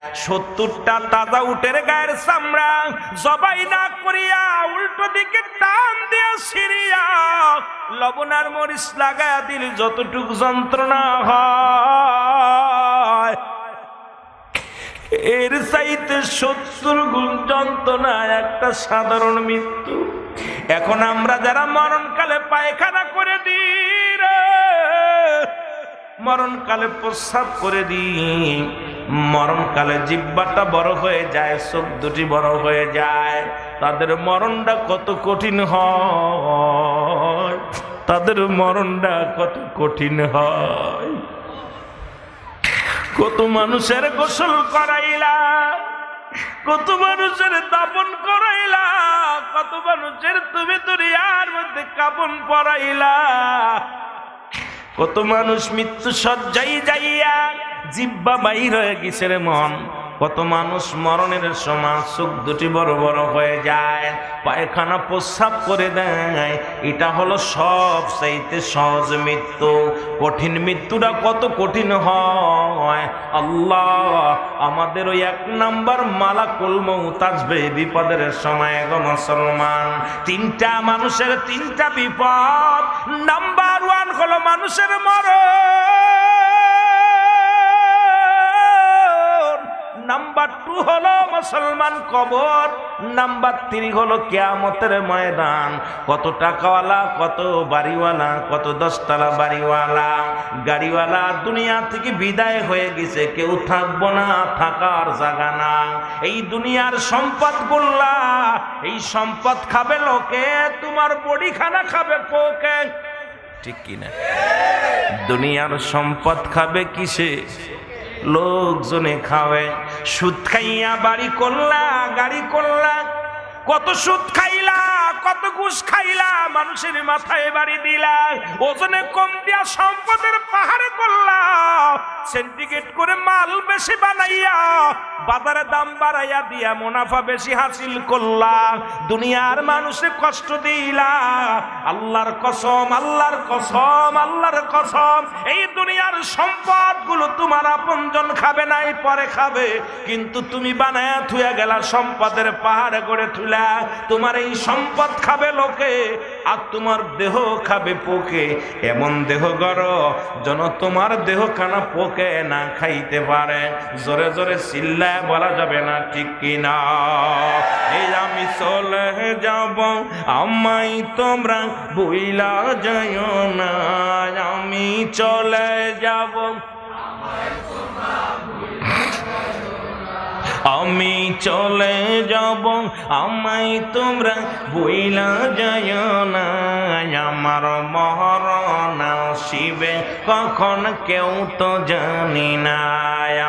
70টা তাজা উটের গায়ের চামড়া জবাই না করিয়া উল্টো দিকে টান দিয়া ছিঁড়িয়া লবণ আর মরিচ লাগায়া দিল, যতটুকু যন্ত্রণা হয় এর চাইতে 70 গুণ যন্ত্রণা একটা সাধারণ মৃত্যু। এখন আমরা যারা মরণকালে পায়খানা করে দিই রে, মরণকালে প্রস্রাব করে দিই, মরণকালে জিহ্বাটা বড় হয়ে যায়, চোখ দুটি বড় হয়ে যায়, তাদের মরণটা কত কঠিন হয়, তাদের মরণটা কত কঠিন হয়। কত মানুষের গোসল করাইলা, কত মানুষের দাপন করাইলা, কত মানুষের তুমি দুনিয়ার মধ্যে কাপন পরাইলা, কত মানুষ মৃত্যু সজ্জাই যাইয়া জিহ্বা বাইর হয়ে গেছে রে মন। কত মানুষ মরণের সময় চোখ দুটি বড় বড় হয়ে যায়, পায়খানা প্রস্রাব করে দেয়। এটা হলো সব চাইতে সহজ মৃত্যু। কঠিন মৃত্যুটা কত কঠিন হয়, আল্লাহ আমাদের ওই 1 নাম্বার মালাকুল মউত আসবে বিপদের সময় গো মুসলমান। 3টা মানুষের 3টা বিপদ। নাম্বার 1 হলো মানুষের মরণ, নাম্বার 2 হলো মুসলমান কবর, নাম্বার 3 হলো কিয়ামতের ময়দান। কত টাকাওয়ালা, কত বাড়িওয়ালা, কত 10 তলা বাড়িওয়ালা গাড়িওয়ালা দুনিয়া থেকে বিদায় হয়ে গেছে, কেউ থাকবো না, থাকার জায়গা না। এই দুনিয়ার সম্পদ গুলা, এই সম্পদ খাবে লোকে, তোমার বডি খানা খাবে পোকে, ঠিক কিনা? দুনিয়ার সম্পদ খাবে কিসে? লোকজনে খাওয়ে। সুদ খাইয়া বাড়ি করলা, গাড়ি করলা, কত সুদ খাইলা, কত ঘুষ খাইলা, মানুষের মাথায় বাড়ি দিলা, ওজনে কম দিয়া সম্পদের পাহাড়ে করলা, সিন্ডিকেট করে মাল বেশি বানাইয়া বাজারে দাম বাড়াইয়া দিয়া মুনাফা বেশি হাসিল করলা, দুনিয়ার মানুষে কষ্ট দিলা। আল্লাহর কসম, আল্লাহর কসম, আল্লাহর কসম, এই দুনিয়ার সম্পদ গুলো তোমার আপনজন খাবে নাই, পরে খাবে, কিন্তু তুমি বানায়া থুয়া গেলা সম্পদের পাহাড়ে গড়ে তুলা। তোমার এই সম্পদ খাবে লোকে, আর তোমার দেহ খাবে পোকে। এমন দেহ গড় যেন তোমার দেহ খানা পোকে না খাইতে পারে। জোরে জোরে চিল্লায় বলা যাবে না, ঠিক কিনা? এই আমি চলে যাব, আমায় তোমরা ভুইলা যাইও না, আমি চলে যাব, আমি চলে যাব, আমায় তোমরা ভুইলা যাইও না। আমার মরণ আসিবে কখন কেউ তো জানি না,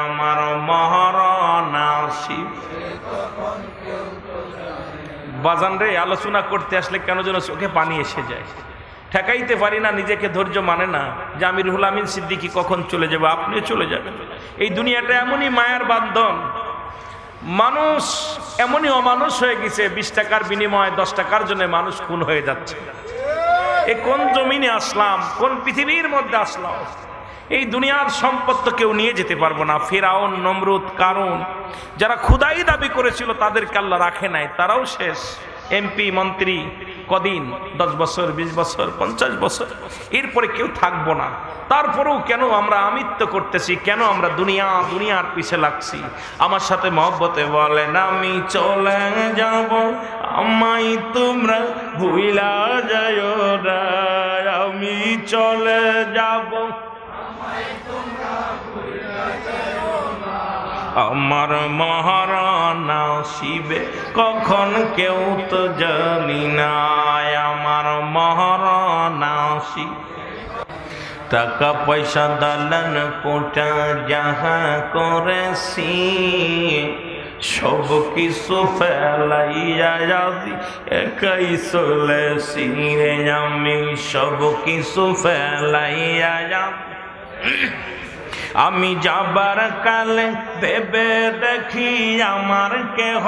আমার মরণ আসিবে। বাজান রে, আলোচনা করতে আসলে কেন যেন চোখে পানি এসে যায়, ঠেকাইতে পারি না, নিজেকে ধৈর্য মানে না যে আমি রুহুল আমিন সিদ্দিকী কখন চলে যাব। আপনিও চলে যাবেন। এই দুনিয়াটা এমনই মায়ার বান্ধন, মানুষ এমনই অমানুষ হয়ে গেছে, 20 টাকার বিনিময়ে 10 টাকার জন্য মানুষ খুন হয়ে যাচ্ছে। এ কোন জমিনে আসলাম, কোন পৃথিবীর মধ্যে আসলাম? এই দুনিয়ার সম্পদ তো কেউ নিয়ে যেতে পারবো না। ফিরাউন, নমরুদ, কারুন, যারা খুদাই দাবি করেছিল তাদেরকে আল্লাহ রাখে নাই, তারাও শেষ। এমপি মন্ত্রী কদিন, 10 বছর, 20 বছর, 50 বছর, এরপরে কেউ থাকবো না। তারপরেও কেন আমরা আমিত্ব করতেছি, কেন আমরা দুনিয়ার পিছে লাগছি? আমার সাথে মহব্বতে বলেন, আমি চলে যাব, আমায় তোমরা ভুইলা যাইও না, আমি চলে যাব, আমার মরণ আসিবে কখন কেউ তো জানি না, আমার মরণ আসিবে। টাকা পয়সা দালান কোটা যাহা করেছি, সব কিছু ফেলাইয়া যাবি একাই চলেছি, আমি সব কিছু ফেলাইয়া যাবি। আমি যাবার কালে ভেবে দেখি আমার কেহ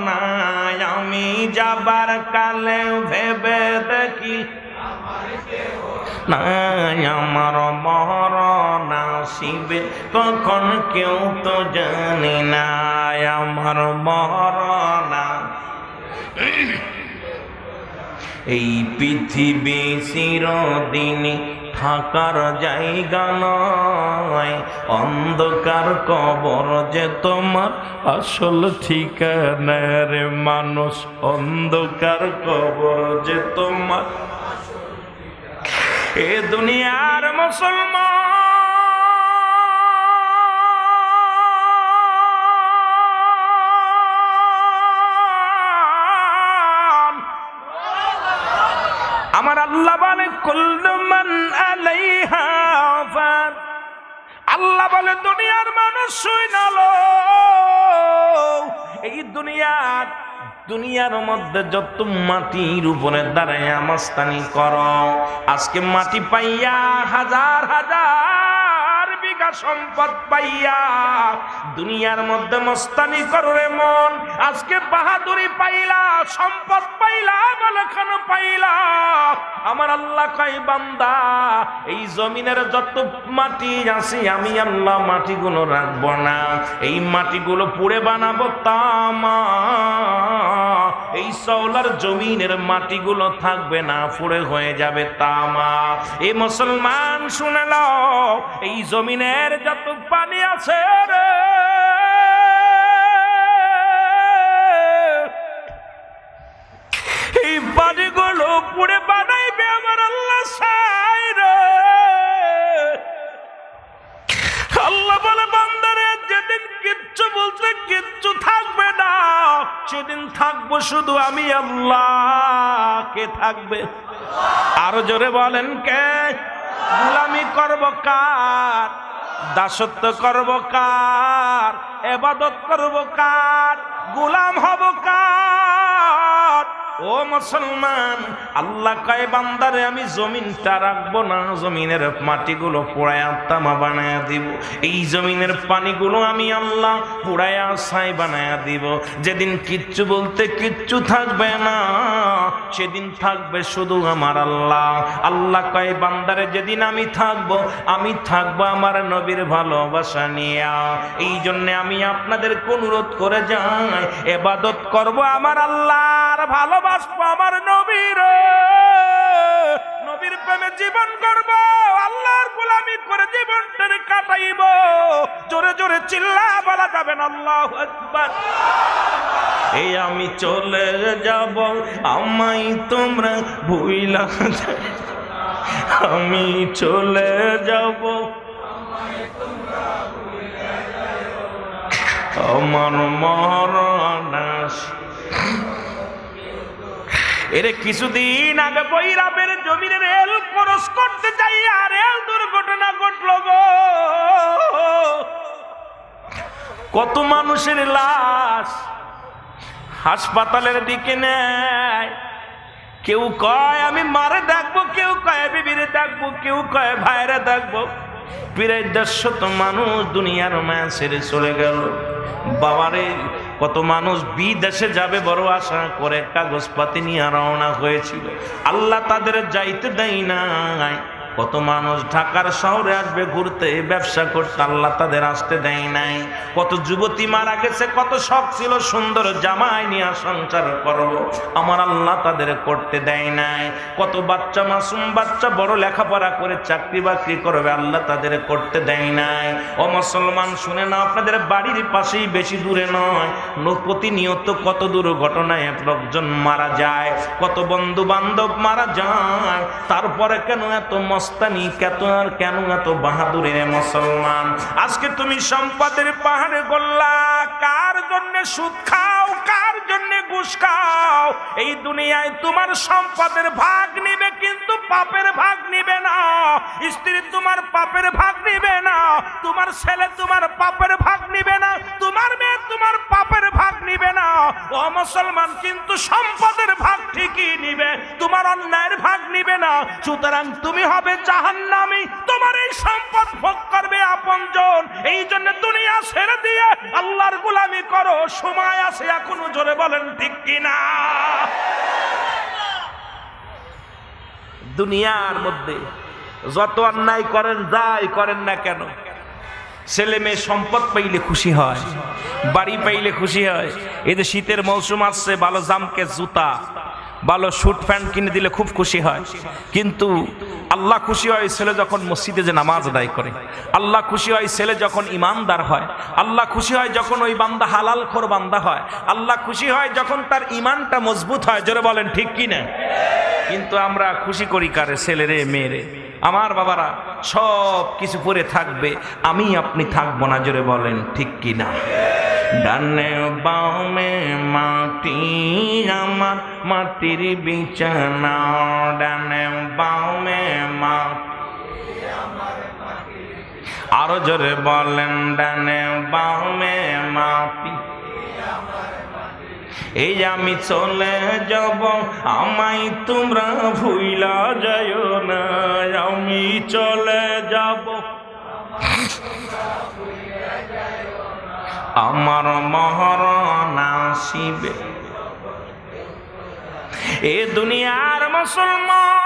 নাই, আমি যাবার কালে ভেবে দেখি নাই আমার মরণ আসিবে কখন কেউ তো জানে না আমার মরণ। এই পৃথিবী চিরদিন থাকার জায়গা নয়, অন্ধকার কবর যে তোমার আসল ঠিকানা রে মানুষ, অন্ধকার কবর যে তোমার। এ দুনিয়ার মুসলমান আমার আল্লাহ বলে কুল্লু মান আলাইহা ফান, আল্লাহ বলে দুনিয়ার মানুষ শুনালো, এই দুনিয়ার মধ্যে যত মাটির উপরে দাঁড়াইয়া মাস্তানি করো, আজকে মাটি পাইয়া হাজার হাজার বিঘা সম্পদ পাইয়া দুনিয়ার মধ্যে মস্তানি করো রে মন, আজকে বাহাদুরি পাইলা, সম্পদ পাইলা, বলে কেন পাইলা? আমার আল্লাহ কয় বান্দা এই জমিনের যত মাটি আছে আমি আল্লাহ মাটিগুলো রাখবো না, এই মাটিগুলো পুড়ে বানাবো তামা, এই সওলার জমিনের মাটিগুলো থাকবে না, পুড়ে হয়ে যাবে তামা। এই মুসলমান শুনে নাও, এই জমিনের যত পানি আছে রে, এই পানিগুলো পুড়ে বানাইবে আমার আল্লাহ ছাই রে। আল্লাহ বলে বান্দারে যেদিন কিচ্ছু বলতে কিচ্ছু থাকবে না, সেদিন থাকবো শুধু আমি আল্লাহ। কে থাকবে? আরো জোরে বলেন কে? গোলামি করব কার? দাসত্ব করব কার? ইবাদত করব কার? গোলাম হব কার? ও মুসলমান, আল্লাহ কয় বান্দারে আমি জমিনটা রাখবো না, জমিনের মাটিগুলো পোড়ায়া তামা বানায়া দিব, এই জমিনের পানিগুলো আমি আল্লাহ পোড়ায়া ছাই বানায়া দিব। যেদিন কিচ্ছু বলতে কিচ্ছু থাকবে না, সেদিন থাকবে শুধু আমার আল্লাহ। আল্লাহ কয় বান্দারে যেদিন আমি থাকবো আমার নবীর ভালোবাসা নিয়া। এই জন্য আমি আপনাদেরকে অনুরোধ করে যাই, ইবাদত করব আমার আল্লাহর, ভালোবাসবো আমার নবীর, নবীর প্রেমে জীবন করব, আল্লাহর গোলামি করে জীবনটাকে কাটাইব। জোরে জোরে চিল্লা বলা যাবে না আল্লাহু আকবার। এই আমি চলে যাব, আমায় তোমরা ভুইলা, আমি চলে যাব, আমার মরণ। এর কিছুদিন আগে বৈরাবের জমিনে রেল ক্রস করতে যাই আর রেল দুর্ঘটনা ঘটল গো। কত মানুষের লাশ হাসপাতালের দিকে নেয়, কেউ কয় আমি মারে দেখবো, কেউ কয় বিবিরে দেখবো, কেউ কয় ভাইরে দেখবো। প্রায় 150 মানুষ দুনিয়ার মায়া ছেড়ে চলে গেল। বাবারে, কত মানুষ বিদেশে যাবে বড় আশা করে কাগজপাতি নিয়ে রওনা হয়েছিল, আল্লাহ তাদের যাইতে দেয় নাই। কত মানুষ ঢাকার শহরে আসবে ঘুরতে, ব্যবসা করতে, আল্লাহ তাদের আসতে দেয় নাই। কত যুবতী মারা গেছে, কত শখ ছিল সুন্দর জামাই নিয়ে সংসার করব, আমার আল্লাহ তাদের করতে দেয় নাই। কত বাচ্চা, মাসুম বাচ্চা বড় লেখাপড়া করে চাকরি বাকরি করবে, আল্লাহ তাদের করতে দেয় নাই। ও মুসলমান শুনে না, আপনাদের বাড়ির পাশেই, বেশি দূরে নয়, প্রতিনিয়ত কত দুর্ঘটনায় লোকজন মারা যায়, কত বন্ধু বান্ধব মারা যায়। তারপরে কেন এত মস্তানি, কেন এত বাহাদুরি রে মুসলমান? আজকে তুমি সম্পদের পাহাড়ে গল্লা, কার জন্য সুদ খাও, কার জন্য ঘুষ খাও? এই দুনিয়ায় তোমার সম্পদের ভাগ নিবে, কিন্তু পাপের ভাগ নিবে না। স্ত্রী তোমার পাপের ভাগ নিবে না, তোমার ছেলে তোমার পাপের ভাগ নিবে না, তোমার মেয়ে তোমার পাপের ভাগ নিবে না। ও মুসলমান, কিন্তু সম্পদের ভাগ ঠিকই নিবে, তোমার অন্যায়ের ভাগ নিবে না। সুতরাং তুমি হবে জাহান্নামী, তোমার এই সম্পদ ভোগ করবে আপনজন। এই জন্য দুনিয়া ছেড়ে দিয়ে আল্লাহর গোলামি করো, সময় আছে এখনো। জোরে বলেন ঠিক কিনা? দুনিয়ার মধ্যে যত অন্যায় করেন, যাই করেন না কেন, ছেলে মেয়ে সম্পদ পাইলে খুশি হয়, বাড়ি পাইলে খুশি হয়। এই যে শীতের মৌসুম আসছে, ভালো জামকে জুতা, ভালো স্যুট প্যান্ট কিনে দিলে খুব খুশি হয়। কিন্তু আল্লাহ খুশি হয় ছেলে যখন মসজিদে যে নামাজ আদায় করে, আল্লাহ খুশি হয় ছেলে যখন ইমানদার হয়, আল্লাহ খুশি হয় যখন ওই বান্দা হালাল খোর বান্দা হয়, আল্লাহ খুশি হয় যখন তার ইমানটা মজবুত হয়। জোরে বলেন ঠিক কি না? কিন্তু আমরা খুশি করি কারে? ছেলেরে, মেয়েরে। আমার বাবারা সব কিছু পরে থাকবে, আমি আপনি থাকবো না। জোরে বলেন ঠিক কি না? ডানে বামে মাটি আমার, মাটির বিছানা। ডানে বামে মাটি, আরো জোরে বলেন, ডানে বামে মাটি। এই আমি চলে যাব, আমায় তোমরা ভুইলা যাইও না। আমি চলে যাব, আমার মরণ আসিবে। এ দুনিয়ার মুসলমান,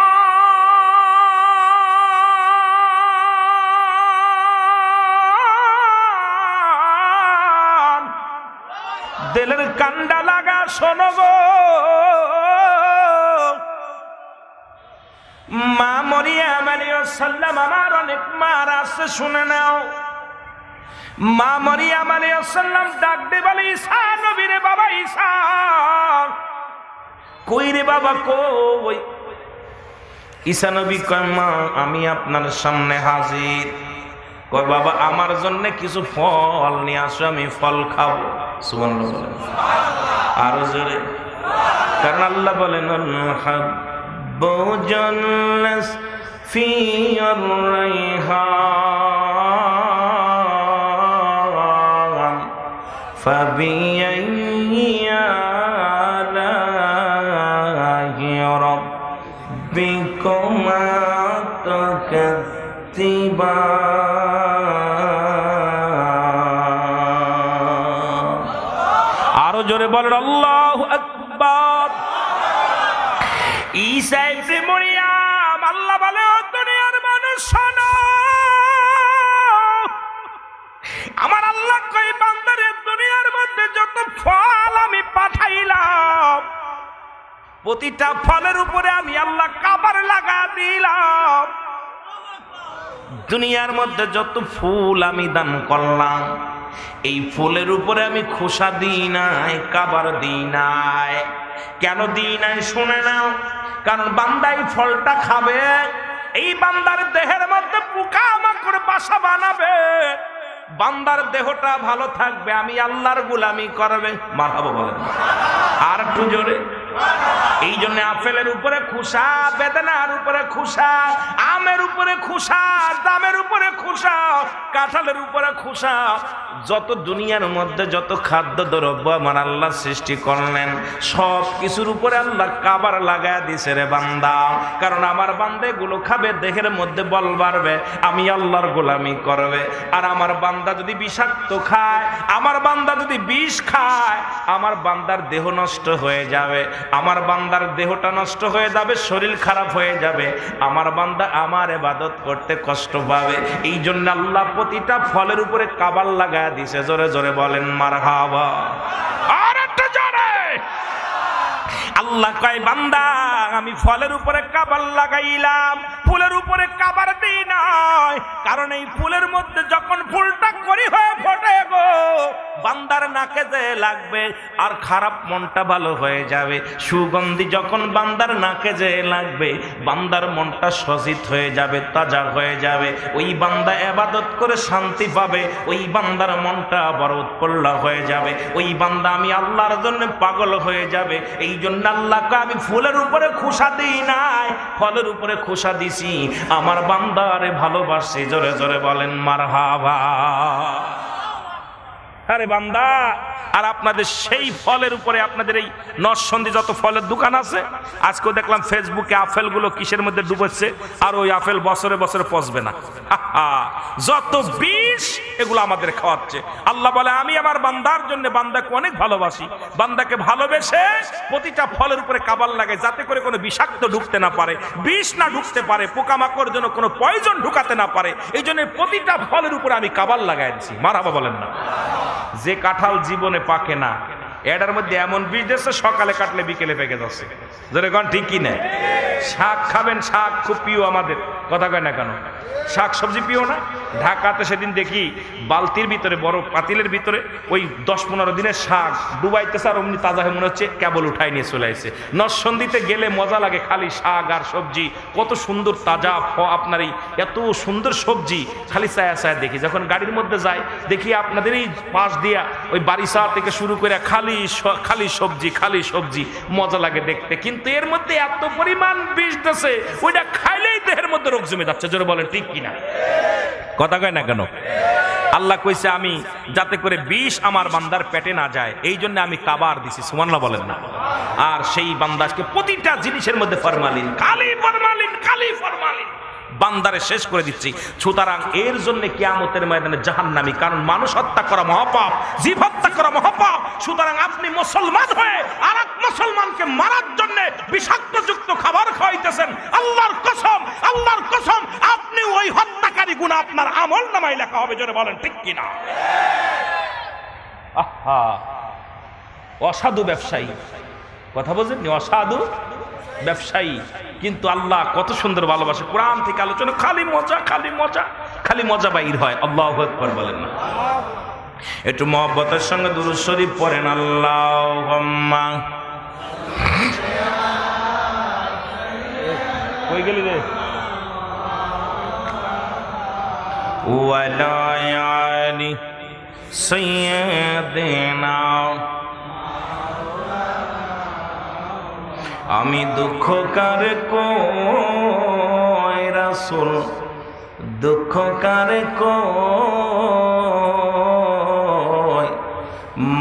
দিলের কান্ডা লাগা শোনো গো, মা মরিয়ম আলাইহিস সালাম আমার অনেক মার আছে, শুনে নাও। মা মরিয়ম আলাইহিস সালাম ডাক দে বলে, ঈসা নবীরে, বাবা ঈসা কই রে বাবা কই? ঈসা নবী কয়, মা আমি আপনার সামনে হাজির। কয় বাবা আমার জন্য কিছু ফল নিয়ে আসো, আমি ফল খাবো। সুবহানাল্লাহ, আরো জোরে। কারণ আল্লাহ বলেন, বজন্নাস ফি আর-রাইহান ফাবিআইয়ি আলাইহি রাব্বিকুমা তুকাজ্জিবান। আরো জোরে বলেন আল্লাহু আকবার। ঈসা ইবনে মরিয়ম, আল্লাহ বলে, ও দুনিয়ার মানুষ শোনো, আমার আল্লাহ কই বান্দারে দুনিয়ার মধ্যে যত ফল আমি পাঠাইলাম, প্রতিটা ফলের উপরে আমি আল্লাহ কাবার লাগা দিলাম। দুনিয়ার মধ্যে যত ফুল আমি দান করলাম, এই ফুলের উপরে আমি খোসা দিই নাই, কাবার দিই নাই। কেন দিই নাই শুনে নাও। কারণ বান্দা এই ফলটা খাবে, এই বান্দার দেহের মধ্যে পোকা মাকড় বাসা বানাবে, বান্দার দেহটা ভালো থাকবে, আমি আল্লাহর গোলামি করবে। মারহাবা বলেন আর একটু জোরে। এই জন্য আপেলের উপরে খোসা, বেদানার উপরে খোসা, আমের উপরে খোসা, জামের উপরে খোসা, কাঁঠালের উপরে খোসা, যত দুনিয়ার মধ্যে যত খাদ্য দ্রব্য আমার আল্লাহ সৃষ্টি করলেন, সব কিছুর উপরে আল্লাহ কাবার লাগায় দিছে রে বান্দা। কারণ আমার বান্দা এগুলো খাবে, দেহের মধ্যে বল বাড়বে, আমি আল্লাহর গোলামি করবে। আর আমার বান্দা যদি বিষাক্ত খায়, আমার বান্দা যদি বিষ খায়, আমার বান্দার দেহ নষ্ট হয়ে যাবে, আমার বান্দার দেহটা নষ্ট হয়ে যাবে, শরীর খারাপ হয়ে যাবে, আমার বান্দা আমার ইবাদত করতে কষ্ট পাবে। এই জন্য আল্লাহ প্রতিটা ফলের উপরে কাবার লাগায় দিছে। জোরে জোরে বলেন মারহাবা। আর একটু জোরে। আল্লাহ কয়, বান্দা আমি ফলের উপরে কাবার লাগাইলাম, ফুলের উপরে কাবার দিই নাই। কারণ এই ফুলের মধ্যে যখন ফুলটা করি হয়ে ফোটে গো, বান্দার নাকে যে লাগবে আর খারাপ মনটা ভালো হয়ে যাবে। সুগন্ধি যখন বান্দার নাকে যে লাগবে, বান্দার মনটা সজিত হয়ে যাবে, তাজা হয়ে যাবে। ওই বান্দা ইবাদত করে শান্তি পাবে, ওই বান্দার মনটা বড় উৎফুল্ল হয়ে যাবে, ওই বান্দা আমি আল্লাহর জন্য পাগল হয়ে যাবে। এই জন্য আল্লাহকে আমি ফুলের উপরে খোসা দিই নাই, ফলের উপরে খোসা দিছি, আমার বান্দারে ভালোবাসি। জোরে জোরে বলেন মারহাবা। আরে বান্দা, আর আপনাদের সেই ফলের উপরে আপনাদের এই নরসন্ধি যত ফলের দোকান আছে, আজকেও দেখলাম ফেসবুকে আপেলগুলো কিসের মধ্যে ডুবেছে, আর ওই আপেল বছরে বছরে পচবে না। যত বিষ এগুলো আমাদের খাওয়াচ্ছে। আল্লাহ বলে আমি আমার বান্দার জন্য বান্দাকে অনেক ভালোবাসি, বান্দাকে ভালোবেসে প্রতিটা ফলের উপরে কাবার লাগাই, যাতে করে কোনো বিষাক্ত ঢুকতে না পারে, বিষ না ঢুকতে পারে, পোকামাকড় যেন কোনো পয়জন ঢুকাতে না পারে। এই জন্য প্রতিটা ফলের উপরে আমি কাবার লাগাই দিচ্ছি। মারহাবা বলেন না? যে কাঁঠাল জীবনে পাকে না, এটার মধ্যে এমন বীজ দিচ্ছে সকালে কাটলে বিকেলে পেকে যাচ্ছে। যেরকম ঠিক কি না? শাক খাবেন, শাক খুব প্রিয় আমাদের, কথা কয় না কেন? শাক সবজি প্রিয় না? ঢাকাতে সেদিন দেখি বালতির ভিতরে, বড় পাতিলের ভিতরে ওই 10-15 দিনের শাক ডুবাইতেছে, আর অমনি তাজা হয়ে মনে হচ্ছে কেবল উঠাই নিয়ে চলে আসছে। নরসন্দিতে গেলে মজা লাগে, খালি শাক আর সবজি, কত সুন্দর তাজা আপনার এই এত সুন্দর সবজি খালি চায়া চায়া দেখি। যখন গাড়ির মধ্যে যাই দেখি আপনাদের এই পাশ দিয়া ওই বারিশা থেকে শুরু করে খালি খালি সবজি, খালি সবজি, মজা লাগে দেখতে। কিন্তু এর মধ্যে এত পরিমাণ বিষ আছে, ওইটা খাইলেই দেহের মধ্যে রোগ জমে যাচ্ছে। জোরে বলেন ঠিক কিনা? কথা কয় না কেন? আল্লাহ কইছে আমি যাতে করে বিষ আমার বান্দার পেটে না যায়, এই জন্য আমি কাবার দিছি। সুবহানাল্লাহ বলেন না? আর সেই বান্দাকে প্রতিটা জিনিসের মধ্যে ফরমালিন, খালি ফরমালিন, খালি ফরমালিন, বান্দারে শেষ করে দিচ্ছি। সুতরাং এর জন্য কিয়ামতের ময়দানে জাহান্নামী, কারণ মানুষ হত্যা করা মহাপাপ, জীব হত্যা করা মহাপাপ। সুতরাং আপনি মুসলমান হয়ে আরেক মুসলমানকে মারার জন্য বিষাক্তযুক্ত খাবার খাওয়াইতেছেন, আল্লাহর কসম, আল্লাহর কসম, আপনি ওই হত্যাকারী গুনাহ আপনার আমল নামায় লেখা হবে। জোরে বলেন ঠিক কিনা? আহা, অসাধু ব্যবসায়ী, কথা বলছেন, অসাধু ব্যবসায়ী, কিন্তু আল্লাহ কত সুন্দর ভালোবাসে। কোরআন থেকে আলোচনা, খালি মজা, খালি মজা, খালি মজা বাইর হয়। আল্লাহু আকবার বলেন না? একটু মহব্বতের সঙ্গে দুরূদ শরীফ পড়েন। আল্লাহুম্মা, কই গেলি রে? ওয়ালা আলি সাইয়্যিদিনা, আমি দুঃখ কার কই রাসূল, দুঃখ কার কই,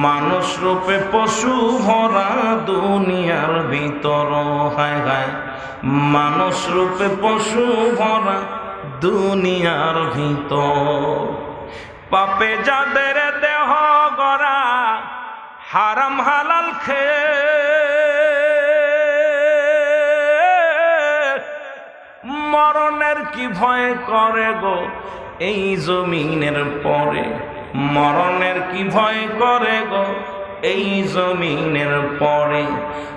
মানুষ রূপে পশু ভরা দুনিয়ার ভিতর, হায় হায়, মানুষ রূপে পশু ভরা দুনিয়ার ভিতর, পাপে যাদের দেহ গড়া, হারাম হালাল মরণের কি ভয় করে গো এই জমিনের পরে, মরণের কি ভয় করে গো এই জমিনের পরে।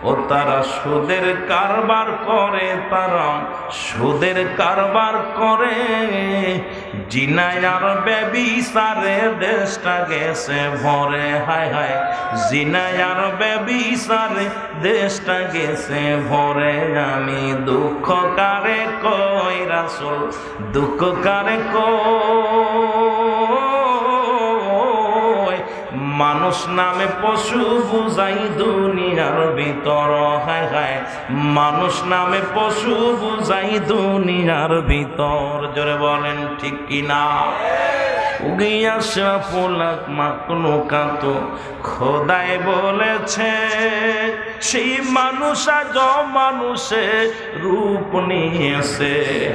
ও তারা সুদের কারবার করে, তারা সুদের কারবার করে, জিনায় আর ব্যভিচারে দেশটা গেছে ভরে, হায় হায়, জিনায় আর ব্যভিচারে দেশটা গেছে ভরে। আমি দুঃখ কারে কই রাসূল, দুঃখ কারে কই, মানুষ নামে পশু বুঝাই দুনিয়ার ভিতর, হায় হায়, মানুষ নামে পশু বুঝাই দুনিয়ার ভিতর। জোরে বলেন ঠিক কিনা? উগিয়া সাফুলাক মাকলুকাত, খোদাই বলেছে সেই মানুষ আজ মানুষে রূপ নিয়েছে,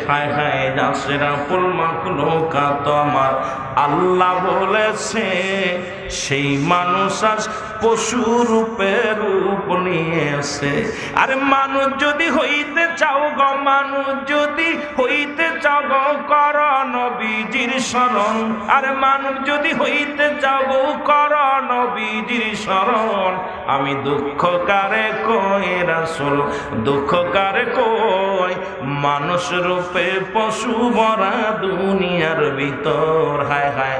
হায় হায়, আশরাফুল মাকলুকাত আমার আল্লাহ বলেছে সেই মানুষ আজ পশু রূপে রূপ নিয়েছে। আরে মানুষ যদি হইতে চাও গো, মানুষ যদি হইতে চাও গো, কর নবীজির শরণ। আরে মানুষ যদি হইতে চাও গো, কর নবীজির শরণ। আমি দুঃখ কারে কই রাসূল, দুঃখ কারে কই, মানুষ রূপে পশু ভরা দুনিয়ার ভিতর, হায় হায়,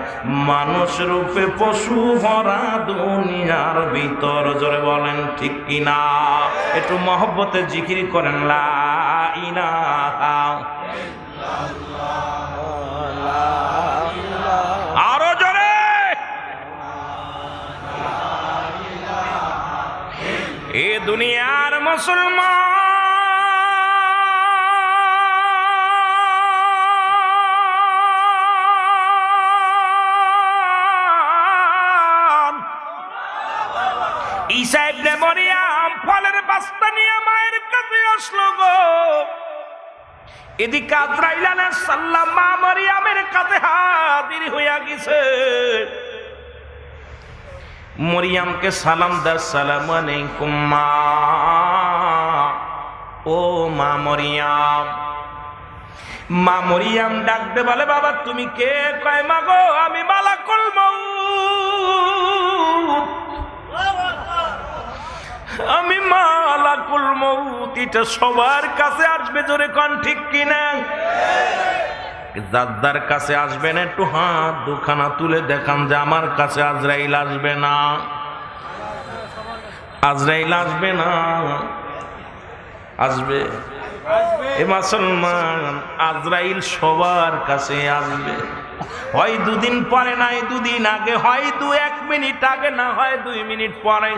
মানুষ রূপে পশু ভরা দুনিয়ার ভিতর। জোরে বলেন ঠিক কিনা? একটু মহব্বতে জিকির করেন লা ইলাহা, আরো জোরে, এ দুনিয়ার মুসলমান ঈসা ইবনে মরিয়ম ফলের বস্তা নিয়ে মায়ের কাছে আসলো গো। এদিকে আজরাইল আলাইহিস সালাম মা মরিয়মের কাছে হাজির হইয়া গেছে। মরিয়মকে সালাম দাও, সালামু আলাইকুম মা। ও মা মরিয়ম। মা মরিয়ম ডাক দে বলে, বাবা তুমি কে? কয় মা গো আমি মালাকুল মউত, আমি মালাকুল মউত। এটা সবার কাছে আসবে, জোরে কোন ঠিক কিনা? যার কাছে আসবে না একটু হাত দুখানা তুলে দেখান যে আমার কাছে আজরাইল আসবে না, আজরাইল আসবে না। আসবে এ মুসলমান, আজরাইল সবার কাছে আসবে। হয় দুদিন পরে, নাই দুদিন আগে, হয় 1 মিনিট আগে, না হয় 2 মিনিট পরে,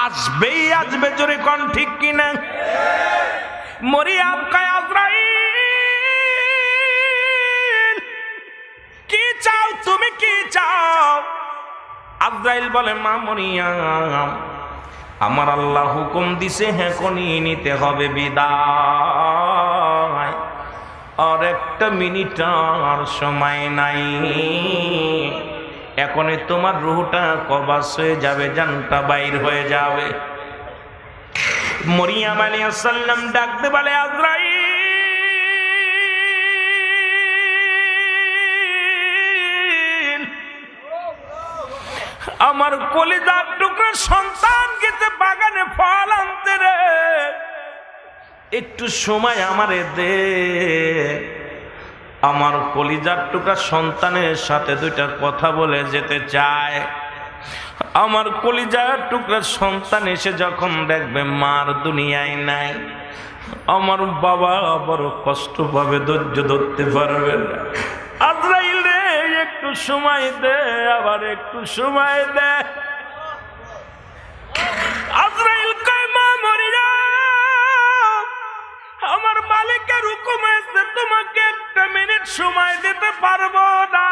আসবেই আসবে, জোরে কোন ঠিক কিনা? মরিয়ম কয় আজরাইল কি চাও, তুমি কি চাও? আজরাইল বলে মা মরিয়ম আমার আল্লাহ হুকুম দিছে এখনই নিতে হবে বিদায়, আর 1 মিনিট আর সময় নাই। এখনই তোমার রূহটা কবজ হয়ে যাবে, জানটা বাইর হয়ে যাবে। মরিয়ম আলাইহিস সালাম ডাকতে বলে আজরাইল আমার কলিজার টুকরা সন্তান গেছে বাগানে ফল আনতে রে, একটু সময় আমারে দে। আমার কলিজার টুকরা সন্তানের সাথে 2টা কথা বলে যেতে চায়। আমার কলিজার টুকরা সন্তান এসে যখন দেখবে মার দুনিয়ায় নাই, আমার বাবা বড় কষ্ট পাবে, ধৈর্য ধরতে পারবে না। আজরাইল রে একটু সময় দে, আবার একটু সময় দে। আজরাইল কয় মা মরিয়ম আমার মালিকের হুকুম আছে, তোমাকে 1 মিনিট সময় দিতে পারবো না,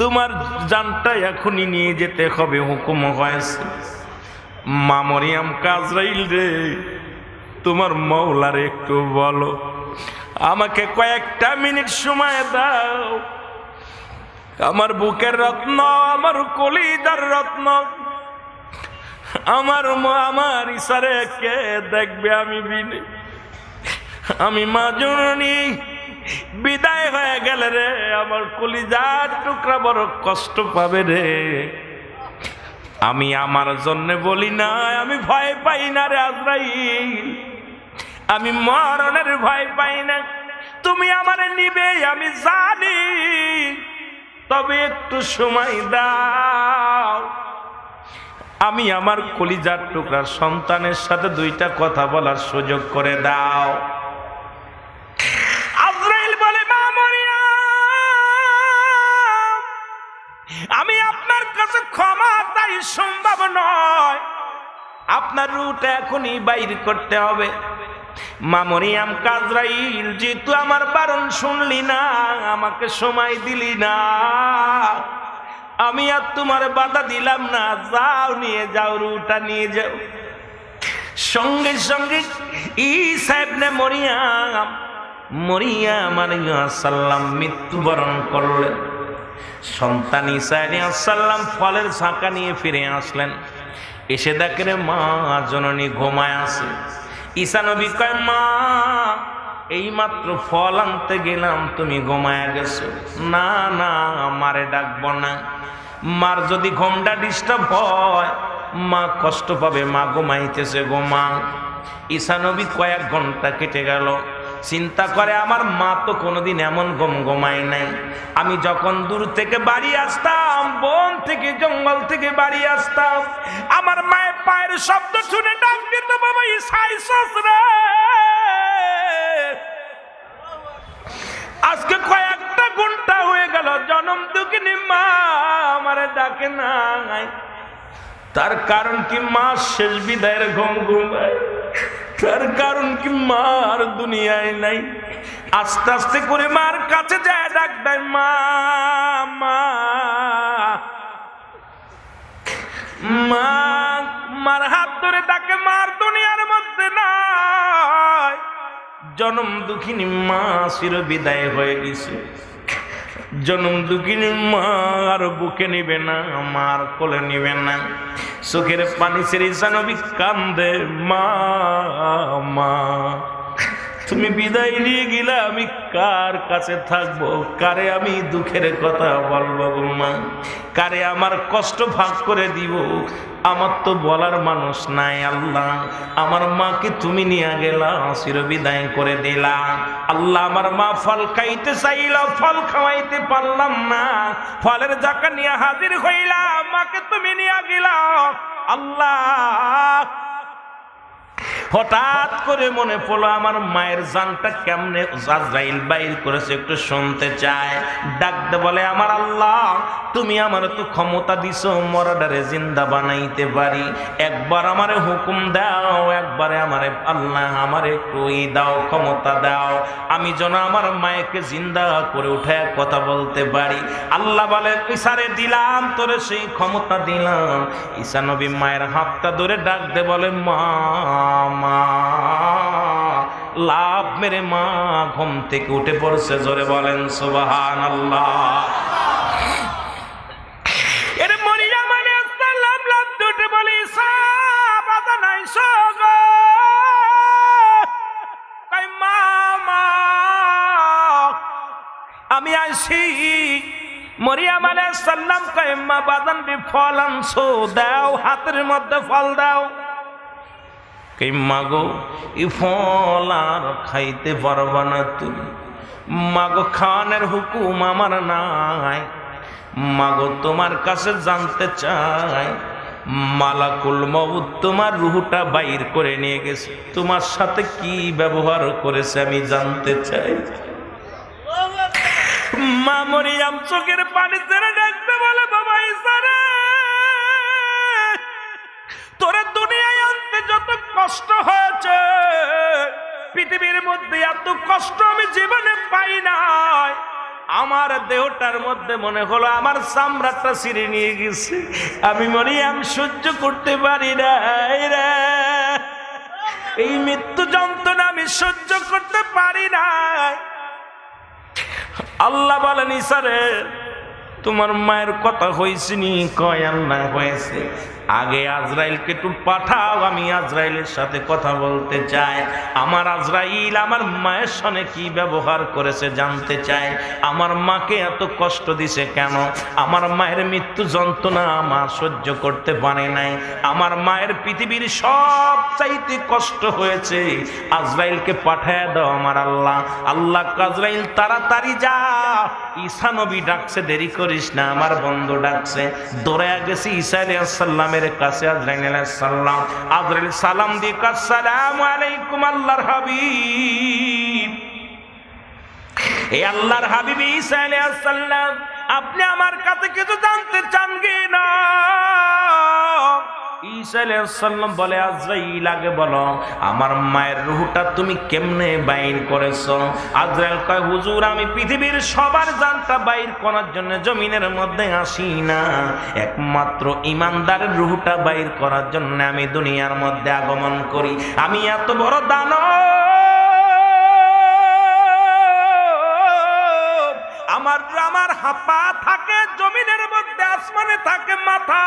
তোমার জানটা এখনই নিয়ে যেতে হবে, হুকুম হয়েছে। মা মরিয়ম আজরাইল রে তোমার মওলার একটু বলো আমাকে কয়েকটা মিনিট সময় দাও, আমার বুকের রত্ন, আমার কলিজার রত্ন, আমার ইসারে কে দেখবে? আমি বিনে, আমি মা জননী বিদায় হয়ে গেলে রে আমার কলিজার টুকরা বড় কষ্ট পাবে রে। আমি আমার জন্য বলি না, আমি ভয় পাই না রে আজরাইল, আমি মরণের ভয় পাই না। তুমি আমারে নিবে আমি জানি, তবে একটু সময় দাও, আমি আমার কলিজার টুকরার সন্তানের সাথে 2টা কথা বলার সুযোগ করে দাও। আজরাইল বলে মা মরিয়ম আমি আপনার কাছে ক্ষমা চাই সম্ভব নয়, আপনার রূহটা এখনই বাইর করতে হবে। মা মরিয়ম আজরাইল যেহেতু আমার বারণ শুনলি না, আমাকে সময় দিলি না, আমি আর তোমার বাধা দিলাম না, যাও নিয়ে যাও, রূহটা নিয়ে যাও। সঙ্গে সঙ্গে ঈসা ইবনে মরিয়ম আলাইহিস সালাম মৃত্যুবরণ করলেন। সন্তান ঈসা আলাইহিস সালাম ফলের ছাঁকা নিয়ে ফিরে আসলেন, এসে দেখে মা জননী ঘুমায় আছে। ঈসা নবী কয় মা এই মাত্র ফল আনতে গেলাম, তুমি ঘুমায় গেছো। না না মারে ডাকবো না, মার যদি ঘুমটা ডিস্টার্ব হয় মা কষ্ট পাবে, মা ঘুমাইতেছে, ঘুমা। ঈসা নবী কয়েক ঘন্টা কেটে গেল, চিন্তা করে আমার মা তো কোনোদিন এমন ঘুমায় নাই। আমি যখন দূর থেকে বাড়ি আসতাম, বন থেকে জঙ্গল থেকে বাড়ি আসতাম, আমার মায়ের পায়ের শব্দ শুনে ডাক দিত, বাবা ঈসা আইছস রে। আজকে কয়েকটা ঘন্টা হয়ে গেল, জনম দুঃখিনী মা আমারে ডাকে নাই। তার কারণ কি মা শেষ বিদায়ের ঘুম ঘুমায়, তার কারণ কি মার দুনিয়ায় নাই। আস্তে আস্তে করে মার কাছে যায়, ডাক দেয় মা মা। জনম দুঃখিনী মা চির বিদায় হয়ে গেছে। জনম দুঃখিনী মা আর বুকে নিবে না, মার কোলে নিবে না, চোখের পানি ছেড়ে জানবি কান্দে, মা মা তুমি বিদায় নিয়ে গেলে আমি কার কাছে থাকবো, কারে আমি দুঃখের কথা বলবো গো মা, কারে আমার কষ্ট ভাগ করে দিব, আমার তো বলার মানুষ নাই। আল্লাহ আমার মাকে তুমি নিয়ে গেলা, চির বিদায় করে দিলা। আল্লাহ আমার মা ফল খাইতে চাইল, ফল খাওয়াইতে পারলাম না, ফলের জাকা নিয়ে হাজির হইলাম, মাকে তুমি নিয়ে গেলা। আল্লাহ হঠাৎ করে মনে পড়লো আমার মায়ের জানটা কেমনে আজরাইল বাইর করেছে, একটু শুনতে চায়। ডাকতে বলে আমার আল্লাহ তুমি আমার তো ক্ষমতা দিছো মরাডারে জিন্দা বানাইতে পারি, একবার আমারে হুকুম দাও, একবারে আমারে আল্লাহ আমারে কই দাও, ক্ষমতা দাও, আমি যেন আমার মায়েকে জিন্দা করে উঠে কথা বলতে পারি। আল্লাহ বলে ইসারে দিলাম তোরে সেই ক্ষমতা দিলাম। ঈসা নবী মায়ের হাতটা ধরে ডাকতে বলে মা মা, লাভ মেরে মা ঘুম থেকে উঠে পড়ছে, জোরে বলেন সুবহানাল্লাহ। এর মরিয়ম আলাইহিস সালাম লাভ উঠে বলে ঈসা বাবা নাই গো, কই মা মা আমি আইছি। মরিয়ম আলাইহিস সালাম কই মা বাদান বি ফল আনছো, দাও হাতের মধ্যে ফল দাও। কে মাগো এই ফল আর খাইতে পারবা না তুমি, মাগো খানের হুকুম আমার নাই, মাগো তোমার কাছে জানতে চাই মালাকুল মউত তোমার রূহটা বাইর করে নিয়ে গেছে, তোমার সাথে কি ব্যবহার করেছে আমি জানতে চাই। মা মরিয়ম চোখের পানি ছেড়ে ডাকতে বলে বাবা ঈসা রে, তোরে দুনিয়ায় আনতে যত কষ্ট হয়েছে পৃথিবীর মধ্যে এত কষ্ট আমি জীবনে পাই নাই। আমার দেহটার মধ্যে মনে হলো আমার চামড়াটা ছিঁড়ে নিয়ে গেছে, আমি মরিয়ম সহ্য করতে পারি না রে, এই মৃত্যু যন্ত্রণা আমি সহ্য করতে পারি না। আল্লাহ বলেন ঈসা রে তোমার মায়ের কথা হয়েছে নি? কয় আল্লাহ হয়েছে, আগে আজরাইলকে একটু পাঠাও, আমি আজরাইলের সাথে কথা বলতে চাই। আমার আজরাইল আমার মায়ের সঙ্গে কি ব্যবহার করেছে জানতে চাই, আমার মাকে এত কষ্ট দিছে কেন, আমার মায়ের মৃত্যু যন্ত্রণা আমার সহ্য করতে পারে নাই, আমার মায়ের পৃথিবীর সব চাইতে কষ্ট হয়েছে, আজরাইলকে পাঠায় দাও আমার আল্লাহ। আল্লাহ আজরাইল তাড়াতাড়ি যা, ঈসা নবী ডাকছে, দেরি করিস না, আমার বন্ধু ডাকছে। দৌড়ে গেছি ঈসা আলাইহিস সালামের কাছে, আজরাইল আলাইহিস সালাম। আজরাইল সালাম দিয়ে আসসালামু আলাইকুম আল্লাহর হাবিব। এই আল্লাহর হাবিব ঈসা আলাইহিস সালাম আপনি আমার কাছে কিছু জানতে চান কি না? ঈসা আলাইহিস সালাম বলে আজরাইল আগে বলো আমার মায়ের রূহটা তুমি কেমনে বাইর করেছো? আজরাইল কয় হুজুর আমি পৃথিবীর সবার জানটা বাইর করার জন্য জমিনের মধ্যে আসি না, একমাত্র ঈমানদারের রূহটা বাইর করার জন্য আমি দুনিয়ার মধ্যে আগমন করি। আমি এত বড় দানব, আমার হাপা থাকে জমিনের মধ্যে, আসমানে থাকে মাথা।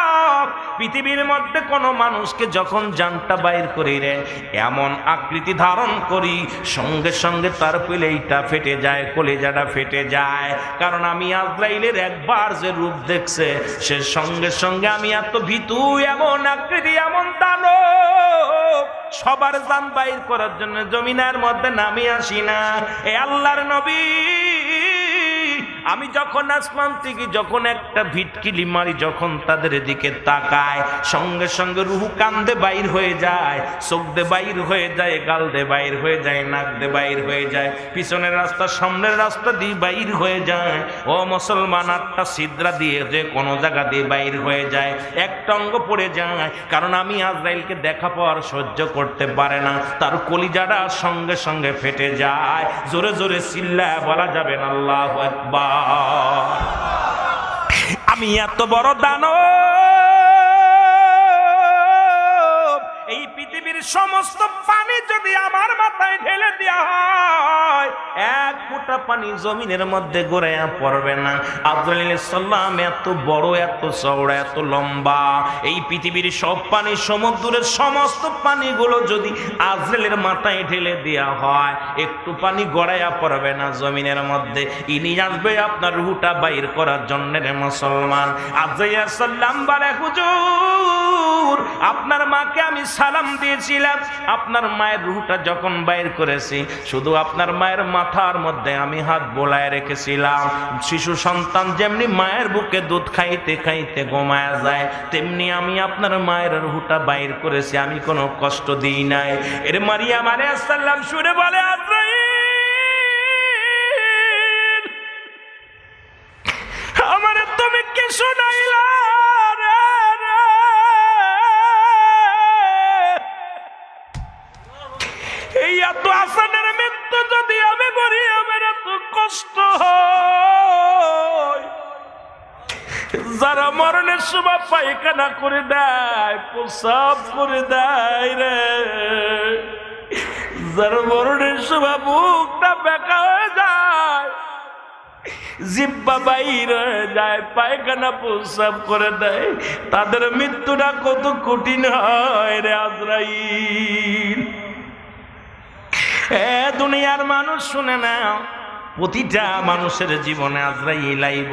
পৃথিবীর মধ্যে কোন মানুষকে যখন জানটা বাইর করি রে এমন আকৃতি ধারণ করি, সঙ্গে সঙ্গে তার পেলেইটা ফেটে যায়, কলিজাটা ফেটে যায়। কারণ আমি আজরাইলের একবার যে রূপ দেখছে সে সঙ্গে সঙ্গে আমি এত ভীতু, এমন আকৃতি, এমন দানব, সবার জান বাইর করার জন্য জমিনের মধ্যে নামি আসি না। এ আল্লাহর নবী আমি যখন আসমান থেকে যখন একটা ভিটকিলি মারি, যখন তাদের দিকে তাকায় সঙ্গে সঙ্গে রুহু কান্দে বাইর হয়ে যায়, চোখ দে বাইর হয়ে যায়, গাল দে বাইর হয়ে যায়, নাক দে বাইর হয়ে যায়, পিছনের রাস্তা সামনের রাস্তা দিয়ে বাইর হয়ে যায়। ও মুসলমান আটটা ছিদ্রা দিয়ে যে কোনো জায়গা দিয়ে বাইর হয়ে যায়, একটা অঙ্গ পড়ে যায়। কারণ আমি আজরাইলকে দেখা পাওয়ার সহ্য করতে পারে না, তার কলিজাটা সঙ্গে সঙ্গে ফেটে যায়। জোরে জোরে চিল্লায় বলা যাবে না আল্লাহু আকবার। আমি এত বড় দানব, এই পৃথিবীর সমস্ত পানি যদি যদি আমার মাথায় ঢেলে দেওয়া হয় এক ফোঁটা পানি জমিনের মধ্যে গড়াইয়া পড়বে না। আজরাইল আলাইহিস সালাম এত বড়, এত চওড়া, এত লম্বা, এই পৃথিবীর সব পানি, সমুদ্রের সমস্ত পানিগুলো যদি আজরাইলের মাথায় ঢেলে দেওয়া হয় একটু পানি গড়াইয়া পড়বে না জমিনের মধ্যে। ইনি আসবে আপনার রূহটা বাইর করার জন্য রে মুসলমান। আজরাইল আলাইহিস সালাম বলে, হুজুর আপনার মাকে আমি সালাম দিয়েছিলাম, আপনার মায়ের রূহটা যখন বাইর করেছি শুধু আপনার মায়ের মাথার মধ্যে আমি হাত বোলায় রেখেছিলাম। শিশু সন্তান যেমনি মায়ের বুকে দুধ খাইতে খাইতে ঘুমায়া যায় তেমনি আমি আপনার মায়ের রূহটা বাইর করেছি, আমি কোনো কষ্ট দিই নাই। এর মারিয়াম আলাইহিস সালাম শুনে বলে, আজরাইল আমারে তুমি কি শোনাইলা রে? এই এত আসানের মৃত্যু যদি আমি মরি আমার এত কষ্ট হয়। যারা মরণের সময় পায়খানা করে দেয়, প্রসাব করে দেয় রে, যারা মরণের সময় মুখটা বেঁকা হয়ে যায়, জিহ্বা বাইর হয়ে যায়, পায়খানা প্রসাব করে দেয়, তাদের মৃত্যুটা কত কঠিন হয় রে আজরাইল। দুনিয়ার মানুষ শুনে না, প্রতিটা মানুষের জীবনে আজরাইল আইব,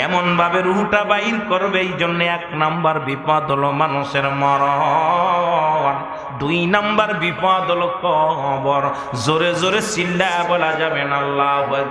এমন ভাবে রূহটা বাইর করবে। এই জন্য 1 নাম্বার বিপদ হলো মানুষের মরণ, 2 নাম্বার বিপদ হলো কবর। জোরে জোরে চিল্লা বলা যাবে না আল্লাহু আকবার।